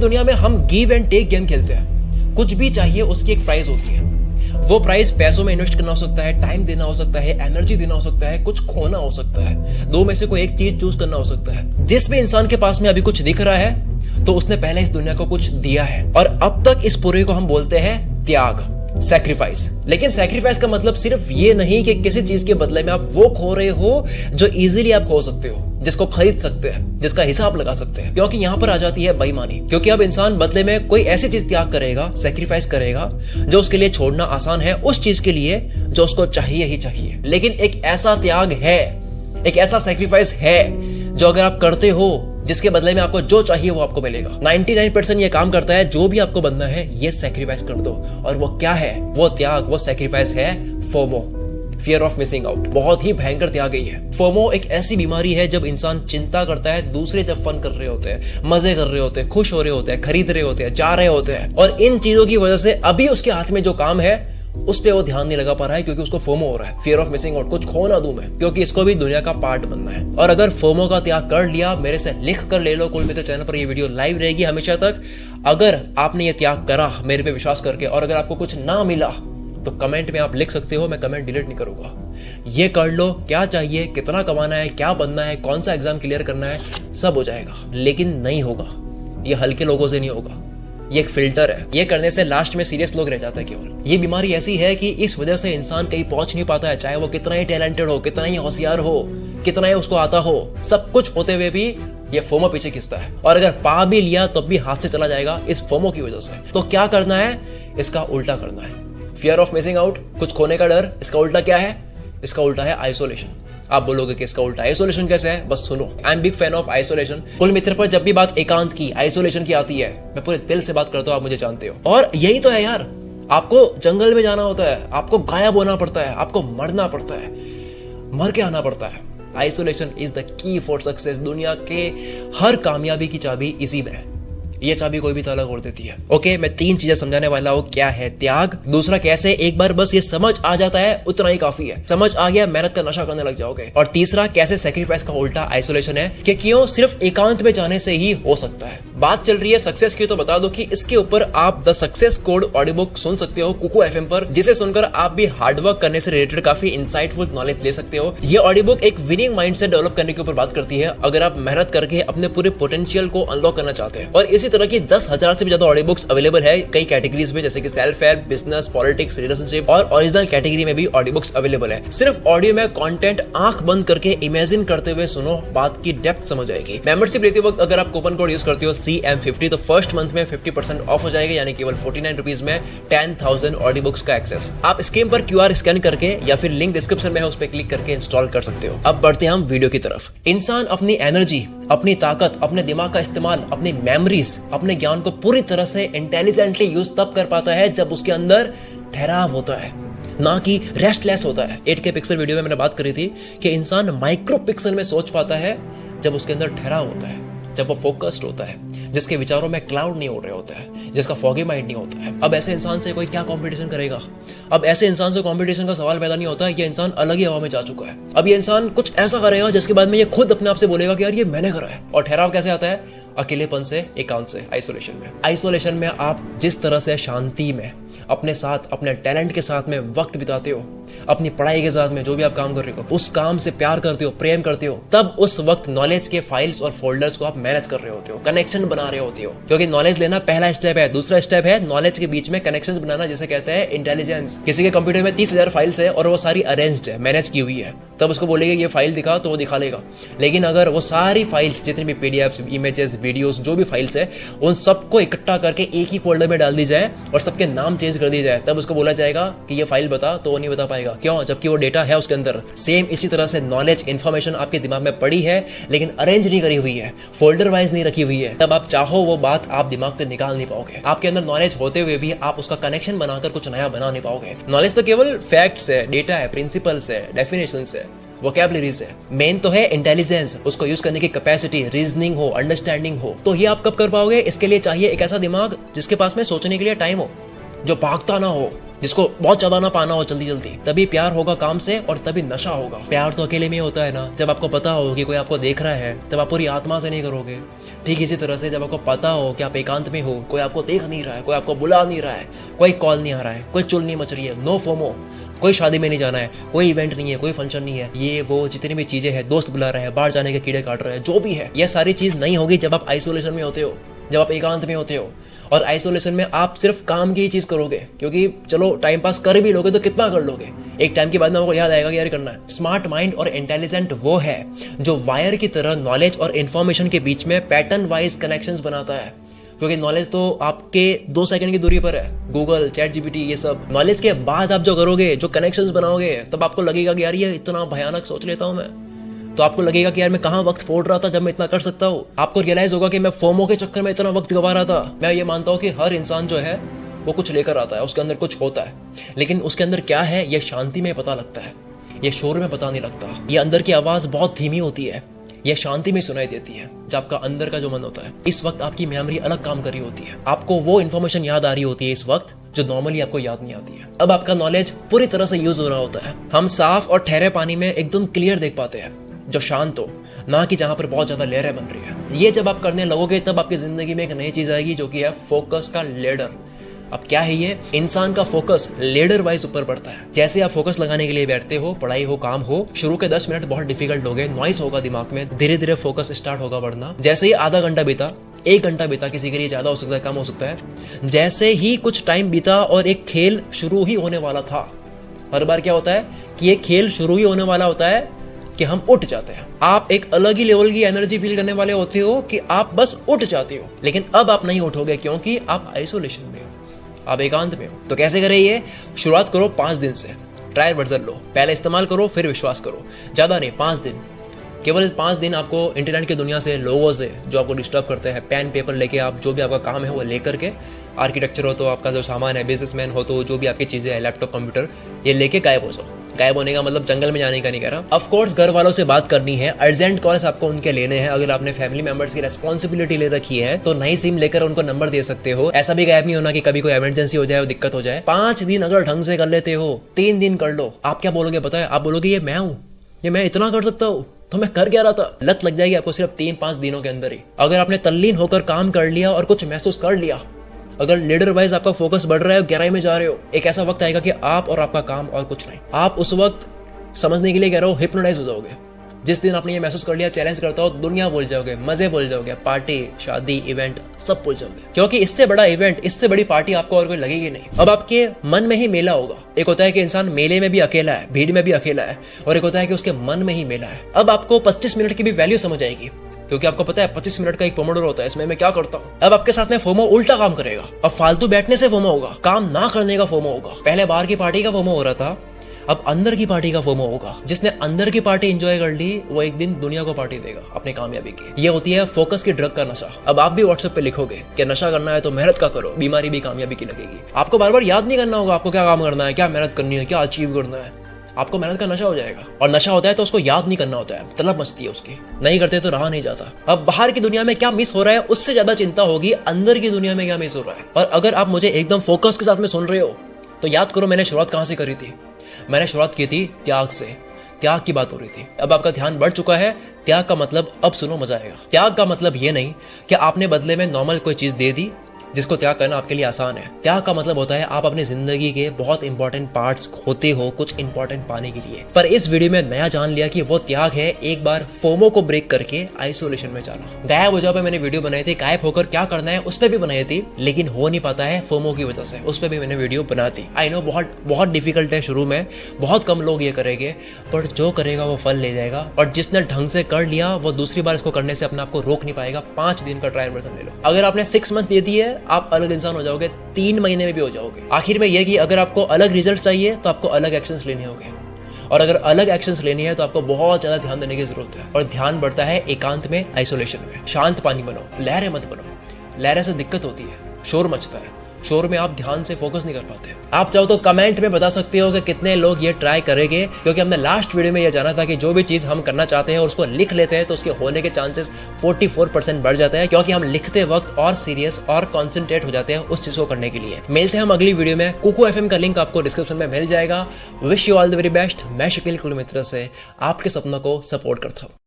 दुनिया में हम गिव एंड टेक गेम खेलते हैं। कुछ भी चाहिए उसकी एक प्राइस होती है। वो प्राइस पैसों में इन्वेस्ट करना हो सकता है, टाइम देना हो सकता है, एनर्जी देना हो सकता है, कुछ खोना हो सकता है, दो में से कोई एक चीज चूज करना हो सकता है। जिस भी इंसान के पास में अभी कुछ दिख रहा है तो उसने पहले इस दुनिया को कुछ दिया है, और अब तक इस पूरे को हम बोलते हैं त्याग, सैक्रिफाइस। लेकिन सैक्रिफाइस का मतलब सिर्फ ये नहीं कि किसी चीज के बदले में आप वो खो रहे हो जो इजीली आप खो सकते हो, जिसको खरीद सकते हैं, जिसका हिसाब लगा सकते हैं। क्योंकि यहां पर आ जाती है बेईमानी, क्योंकि अब इंसान बदले में कोई ऐसी चीज त्याग करेगा, सैक्रिफाइस करेगा जो उसके लिए छोड़ना आसान है, उस चीज के लिए जो उसको चाहिए ही चाहिए। लेकिन एक ऐसा त्याग है, एक ऐसा सैक्रिफाइस है जो अगर आप करते हो, जिसके बदले में आपको जो चाहिए वो आपको मिलेगा। 99% ये काम करता है। जो भी आपको बनना है ये सैक्रिफाइस कर दो। और वो क्या है? वो त्याग, वो सैक्रिफाइस है FOMO, fear of missing out. बहुत ही भयंकर त्याग है। फोमो एक ऐसी बीमारी है जब इंसान चिंता करता है दूसरे जब फन कर रहे होते हैं, मजे कर रहे होते हैं, खुश हो रहे होते हैं, खरीद रहे होते हैं, जा रहे होते हैं, और इन चीजों की वजह से अभी उसके हाथ में जो काम है उस पे वो ध्यान नहीं लगा पा रहा है, क्योंकि उसको फोमो हो रहा है, फियर ऑफ मिसिंग आउट। कुछ खो ना दूं मैं, क्योंकि इसको भी दुनिया का पार्ट बनना है। और अगर फोमो का त्याग कर लिया, मेरे से लिख कर ले लो, कुल मित्र चैनल पर ये वीडियो लाइव रहेगी हमेशा तक। अगर आपने ये त्याग करा मेरे पे विश्वास करके, और अगर आपको कुछ ना मिला तो कमेंट में आप लिख सकते हो, मैं कमेंट डिलीट नहीं करूंगा। ये कर लो, क्या चाहिए, कितना कमाना है, क्या बनना है, कौन सा एग्जाम क्लियर करना है, सब हो जाएगा। लेकिन नहीं होगा, ये हल्के लोगों से नहीं होगा, ये एक फिल्टर है। ये करने से लास्ट में सीरियस लोग रह जाता है केवल। ये बीमारी ऐसी है कि इस वजह से इंसान कहीं पहुंच नहीं पाता है, चाहे वो कितना ही टैलेंटेड हो, कितना ही होशियार हो, कितना ही उसको आता हो, सब कुछ होते हुए भी ये फोमो पीछे खींचता है। और अगर पा भी लिया तब भी हाथ से चला जाएगा इस फोमो की वजह से। तो क्या करना है? इसका उल्टा करना है। फियर ऑफ मिसिंग आउट, कुछ खोने का डर। इसका उल्टा क्या है? इसका उल्टा है आइसोलेशन। आप बोलोगे कि इसका उल्टा आइसोलेशन कैसे है? बस सुनो, I am big fan of isolation. कुल मित्र पर जब भी बात एकांत की, आइसोलेशन की आती है, मैं पूरे दिल से बात करता हूं, आप मुझे जानते हो। और यही तो है यार, आपको जंगल में जाना होता है, आपको गायब होना पड़ता है, आपको मरना पड़ता है, मर के आना पड़ता है। Isolation is the key for success. दुनिया के हर कामयाबी की चाबी इसी में है। ये चाबी कोई भी ताला खोल देती है। ओके, मैं 3 चीजें समझाने वाला हूँ। क्या है त्याग, दूसरा कैसे एक बार बस ये समझ आ जाता है उतना ही काफी है, समझ आ गया मेहनत का नशा करने लग जाओगे, और तीसरा कैसे सैक्रिफाइस का उल्टा आइसोलेशन है, कि क्यों सिर्फ एकांत में जाने से ही हो सकता है। बात चल रही है सक्सेस की, तो बता दो कि इसके ऊपर आप the success code audio book सुन सकते हो कुकू एफएम पर, जिसे सुनकर आप भी हार्डवर्क करने से रिलेटेड काफी इंसाइटफुल नॉलेज ले सकते हो। ये ऑडियो बुक एक विनिंग माइंडसेट डेवलप करने के ऊपर बात करती है, अगर आप मेहनत करके अपने पूरे पोटेंशियल को अनलॉक करना चाहते हैं। और इसी तरह की 10,000 से भी ज्यादा ऑडियो बुक्स अवेलेबल है कई कैटेगरीज में, जैसे कि self help, business, politics, relationship, और ओरिजिनल कैटेगरी में भी ऑडियो बुक्स अवेलेबल है। सिर्फ ऑडियो में कंटेंट आंख बंद करके इमेजिन करते हुए सुनो, बात की डेप्थ समझ आएगी। मेंबरशिप लेते वक्त अगर आप कूपन कोड यूज करते हो CM50 तो फर्स्ट मंथ में 50% ऑफ हो जाएगा, यानी केवल 49 रुपीज में 10,000 ऑडियो बुक्स का एक्सेस। आप स्क्रीन पर QR स्कैन करके या फिर लिंक डिस्क्रिप्शन में है उस पर क्लिक करके इंस्टॉल कर सकते हो। अब बढ़ते हैं हम वीडियो की तरफ। इंसान अपनी एनर्जी, अपनी ताकत, अपने दिमाग का इस्तेमाल, अपनी मेमोरीज, अपने ज्ञान को पूरी तरह से इंटेलिजेंटली यूज तब कर पाता है जब उसके अंदर ठहराव होता है, ना कि रेस्टलेस होता है। 8K पिक्सल वीडियो में मैंने बात करी थी कि इंसान माइक्रो पिक्सल में सोच पाता है जब उसके अंदर ठहराव होता है, जब वो फोकस्ड होता है, जिसके विचारों में क्लाउड नहीं उड़ रहे होता है, जिसका फॉगी माइंड नहीं होता है। अब ऐसे इंसान से कोई क्या कंपटीशन करेगा? अब ऐसे इंसान से कंपटीशन का सवाल पैदा नहीं होता है। ये इंसान अलग ही हवा में जा चुका है। अब ये इंसान कुछ ऐसा करेगा जिसके बाद में ये खुद अपने आप से बोलेगा कि यार ये मैंने करा है। और ठहराव कैसे आता है? अकेलेपन से, एकांत से, आइसोलेशन में। आइसोलेशन में आप जिस तरह से शांति में अपने साथ, अपने टैलेंट के साथ में वक्त बिताते हो, अपनी पढ़ाई के साथ में जो भी आप काम कर रहे हो, उस काम से प्यार करते हो, प्रेम करते हो, तब उस वक्त नॉलेज के फाइल्स और फोल्डर्स को आप मैनेज कर रहे होते हो, कनेक्शन बना रहे होते हो। क्योंकि नॉलेज लेना पहला स्टेप है। दूसरा स्टेप है नॉलेज के बीच में कनेक्शंस बनाना, जिसे कहते हैं इंटेलिजेंस। किसी के कंप्यूटर में 30,000 फाइल्स है और वो सारी अरेंज्ड है, मैनेज की हुई है, तब उसको बोलेगा ये फाइल दिखा तो वो दिखा लेगा। लेकिन अगर वो सारी फाइल्स, जितनी भी PDFs, इमेजेस, वीडियोस, जो भी फाइल्स है, उन सबको इकट्ठा करके एक ही फोल्डर में डाल दी जाए और सबके नाम चेंज कर दिए जाए, तब उसको बोला जाएगा कि ये फाइल बता, तो वो नहीं बता पाएगा। क्यों? जबकि वो डेटा है उसके अंदर। सेम इसी तरह से नॉलेज, इंफॉर्मेशन आपके दिमाग में पड़ी है लेकिन अरेंज नहीं करी हुई है, फोल्डर वाइज नहीं रखी हुई है, तब आप चाहो वो बात आप दिमाग से निकाल नहीं पाओगे। आपके अंदर नॉलेज होते हुए भी आप उसका कनेक्शन बनाकर कुछ नया बना नहीं पाओगे। नॉलेज तो केवल फैक्ट्स है, डेटा है, प्रिंसिपल्स है, डेफिनेशंस है, वोकैबुलरीज है। मेन तो है इंटेलिजेंस, उसको यूज करने की कैपेसिटी, रीजनिंग हो, अंडरस्टैंडिंग हो। तो ये आप कब कर पाओगे? इसके लिए चाहिए एक ऐसा दिमाग जिसके पास में सोचने के लिए टाइम हो, जो भागता ना हो, जिसको बहुत ज्यादा ना पाना हो जल्दी जल्दी। तभी प्यार होगा काम से और तभी नशा होगा। प्यार तो अकेले में होता है ना, जब आपको पता हो कि कोई आपको देख रहा है तब आप पूरी आत्मा से नहीं करोगे। ठीक इसी तरह से जब आपको पता हो कि आप एकांत में हो, कोई आपको देख नहीं रहा है, कोई आपको बुला नहीं रहा है, कोई कॉल नहीं आ रहा है, कोई चुल नहीं मच रही है, नो फोमो, कोई शादी में नहीं जाना है, कोई इवेंट नहीं है, कोई फंक्शन नहीं है, ये वो जितनी भी चीजें हैं, दोस्त बुला रहे हैं, बाहर जाने के कीड़े काट रहे हैं, जो भी है, ये सारी चीज नहीं होगी जब आप आइसोलेशन में होते हो, जब आप एकांत में होते हो। और आइसोलेशन में आप सिर्फ काम की ही चीज करोगे, क्योंकि चलो टाइम पास कर भी लोगे तो कितना कर लोगे, एक टाइम के बाद में आपको याद आएगा कि यार करना है। स्मार्ट माइंड और इंटेलिजेंट वो है जो वायर की तरह नॉलेज और इंफॉर्मेशन के बीच में पैटर्न वाइज कनेक्शंस बनाता है, क्योंकि नॉलेज तो आपके 2 सेकंड की दूरी पर है। गूगल, चैट जीपीटी, ये सब नॉलेज के बाद आप जो करोगे, जो कनेक्शंस बनाओगे, तब आपको लगेगा कि यार ये इतना भयानक सोच लेता हूं मैं, तो आपको लगेगा कि यार मैं कहाँ वक्त फोड़ रहा था जब मैं इतना कर सकता हूँ। आपको रियलाइज होगा कि मैं फोमो के चक्कर में इतना वक्त गवा रहा था। मैं ये मानता हूँ कि हर इंसान जो है वो कुछ लेकर आता है, उसके अंदर कुछ होता है, लेकिन उसके अंदर क्या है ये शांति में पता लगता है, ये शोर में पता नहीं लगता। ये अंदर की आवाज बहुत धीमी होती है, यह शांति में सुनाई देती है जब आपका अंदर का जो मन होता है। इस वक्त आपकी मेमोरी अलग काम कर रही होती है, आपको वो इन्फॉर्मेशन याद आ रही होती है इस वक्त जो नॉर्मली आपको याद नहीं आती है। अब आपका नॉलेज पूरी तरह से यूज हो रहा होता है। हम साफ और ठहरे पानी में एकदम क्लियर देख पाते हैं, जो शांत हो, ना कि जहां पर बहुत ज्यादा लहरें बन रही है। ये जब आप करने लगोगे तब आपकी जिंदगी में एक नई चीज आएगी जो कि है फोकस का लेडर। अब क्या है ये? इंसान का फोकस लेडर वाइज ऊपर बढ़ता है। जैसे आप फोकस लगाने के लिए बैठते हो, पढ़ाई हो, काम हो, शुरू के 10 मिनट बहुत डिफिकल्ट हो गए, नॉइस होगा दिमाग में, धीरे धीरे फोकस स्टार्ट होगा बढ़ना। जैसे ही आधा घंटा बीता, 1 घंटा बीता, किसी के लिए ज्यादा हो सकता है, कम हो सकता है, जैसे ही कुछ टाइम बीता और एक खेल शुरू ही होने वाला था। हर बार क्या होता है कि एक खेल शुरू ही होने वाला होता है कि हम उठ जाते हैं। आप एक अलग ही लेवल की एनर्जी फील करने वाले होते हो कि आप बस उठ जाते हो। लेकिन अब आप नहीं उठोगे क्योंकि आप आइसोलेशन में हो, आप एकांत में हो। तो कैसे करें ये? शुरुआत करो 5 दिन से, ट्रायल वर्जन लो, पहले इस्तेमाल करो फिर विश्वास करो। ज्यादा नहीं, 5 दिन, केवल 5 दिन आपको इंटरनेट की दुनिया से, लोगों से जो आपको डिस्टर्ब करते हैं, पेन पेपर लेके आप जो भी आपका काम है वो लेकर के, आर्किटेक्चर हो तो आपका जो सामान है, बिजनेसमैन हो तो जो भी आपकी चीजें हैं, लैपटॉप, कंप्यूटर, ये लेके गायब हो जाओ। गायब होने का मतलब जंगल में जाने का नहीं कह रहा। ऑफ कोर्स घर वालों से बात करनी है, अर्जेंट कॉल्स आपको उनके लेने हैं। अगर आपने फैमिली मेंबर्स की रेस्पॉन्सिबिलिटी ले रखी है तो नई सिम लेकर उनको नंबर दे सकते हो। ऐसा भी गायब नहीं होना कि कभी कोई इमरजेंसी हो जाए और दिक्कत हो जाए। 5 दिन अगर ढंग से कर लेते हो, 3 दिन कर लो, आप क्या बोलोगे पता है? आप बोलोगे ये मैं हूं, ये मैं इतना कर सकता हूं, तो मैं कर क्या रहा था। लत लग जाएगी आपको सिर्फ 3-5 दिनों के अंदर ही। अगर आपने तल्लीन होकर काम कर लिया और कुछ महसूस कर लिया, अगर लीडर वाइज आपका फोकस बढ़ रहा है, गहराई में जा रहे हो, एक ऐसा वक्त आएगा कि आप और आपका काम और कुछ नहीं। आप उस वक्त, समझने के लिए कह रहा हूं, हिप्नोटाइज हो जाओगे। जिस दिन आपने ये महसूस कर लिया चैलेंज करता हो, दुनिया भूल जाओगे, मजे भूल जाओगे, पार्टी, शादी, इवेंट सब भूल जाओगे, क्योंकि इससे बड़ा इवेंट, इससे बड़ी पार्टी आपको और कोई लगेगी नहीं। अब आपके मन में ही मेला होगा। एक होता है कि इंसान मेले में भी अकेला है, भीड़ में भी अकेला है, और एक होता है कि उसके मन में ही मेला है। अब आपको 25 मिनट की भी वैल्यू समझ आएगी, क्योंकि आपको पता है 25 मिनट का एक पोमोडोरो होता है, इसमें मैं क्या करता हूँ। अब आपके साथ में फोमो उल्टा काम करेगा। अब फालतू बैठने से फोमो होगा, काम ना करने का फोमो होगा। पहले बाहर की पार्टी का फोमो हो रहा था, अब अंदर की पार्टी का फोमो होगा। जिसने अंदर की पार्टी एंजॉय कर ली वो एक दिन दुनिया को पार्टी देगा अपनी कामयाबी की। ये होती है फोकस की ड्रग का नशा। अब आप भी व्हाट्सएप पे लिखोगे कि नशा करना है तो मेहनत का करो, बीमारी भी कामयाबी की लगेगी। आपको बार बार याद नहीं करना होगा आपको क्या काम करना है, क्या मेहनत करनी है, क्या अचीव करना है। आपको मेहनत का नशा हो जाएगा, और नशा होता है तो उसको याद नहीं करना होता है, तलब मचती है उसकी, नहीं करते तो रहा नहीं जाता। अब बाहर की दुनिया में क्या मिस हो रहा है उससे ज्यादा चिंता होगी अंदर की दुनिया में क्या मिस हो रहा है। और अगर आप मुझे एकदम फोकस के साथ में सुन रहे हो तो याद करो मैंने शुरुआत कहां से करी थी। मैंने शुरुआत की थी त्याग से। त्याग की बात हो रही थी। अब आपका ध्यान बढ़ चुका है। त्याग का मतलब, अब सुनो मजा आएगा। त्याग का मतलब ये नहीं कि आपने बदले में नॉर्मल कोई चीज दे दी जिसको त्याग करना आपके लिए आसान है। त्याग का मतलब होता है आप अपनी जिंदगी के बहुत इंपॉर्टेंट पार्ट्स खोते हो कुछ इंपॉर्टेंट पाने के लिए। पर इस वीडियो में नया जान लिया कि वो त्याग है एक बार फोमो को ब्रेक करके आइसोलेशन में जाना। गायब हो जाओ पे मैंने वीडियो बनाई थी, गायब होकर क्या करना है उस पर भी बनाई थी, लेकिन हो नहीं पाता है फोमो की वजह से, उस पर भी मैंने वीडियो बना दी। आई नो बहुत डिफिकल्ट है शुरू में, बहुत कम लोग ये करेंगे, पर जो करेगा वो फल ले जाएगा। और जिसने ढंग से कर लिया वो दूसरी बार इसको करने से अपने आप को रोक नहीं पाएगा। 5 दिन का ट्रायल वर्जन ले लो। अगर आपने 6 मंथ दे दिए आप अलग इंसान हो जाओगे, 3 महीने में भी हो जाओगे। आखिर में यह कि अगर आपको अलग रिजल्ट चाहिए तो आपको अलग एक्शंस लेने होंगे, और अगर अलग एक्शंस लेनी है तो आपको बहुत ज्यादा ध्यान देने की जरूरत है। और ध्यान बढ़ता है एकांत में, आइसोलेशन में। शांत पानी बनो, लहरें मत बनो। लहरें से दिक्कत होती है, शोर मचता है, शोर में आप ध्यान से फोकस नहीं कर पाते। आप चाहो तो कमेंट में बता सकते हो कि कितने लोग ये ट्राई करेंगे, क्योंकि हमने लास्ट वीडियो में ये जाना था कि जो भी चीज हम करना चाहते हैं और उसको लिख लेते हैं तो उसके होने के चांसेस 44% बढ़ जाते हैं, क्योंकि हम लिखते वक्त और सीरियस और कॉन्सेंट्रेट हो जाते हैं उस चीज को करने के लिए। मिलते हैं हम अगली वीडियो में। कुकू एफएम का लिंक आपको डिस्क्रिप्शन में मिल जाएगा। Wish you all the very best. मैं शकील कुलमित्र से आपके सपनों को सपोर्ट करता हूँ।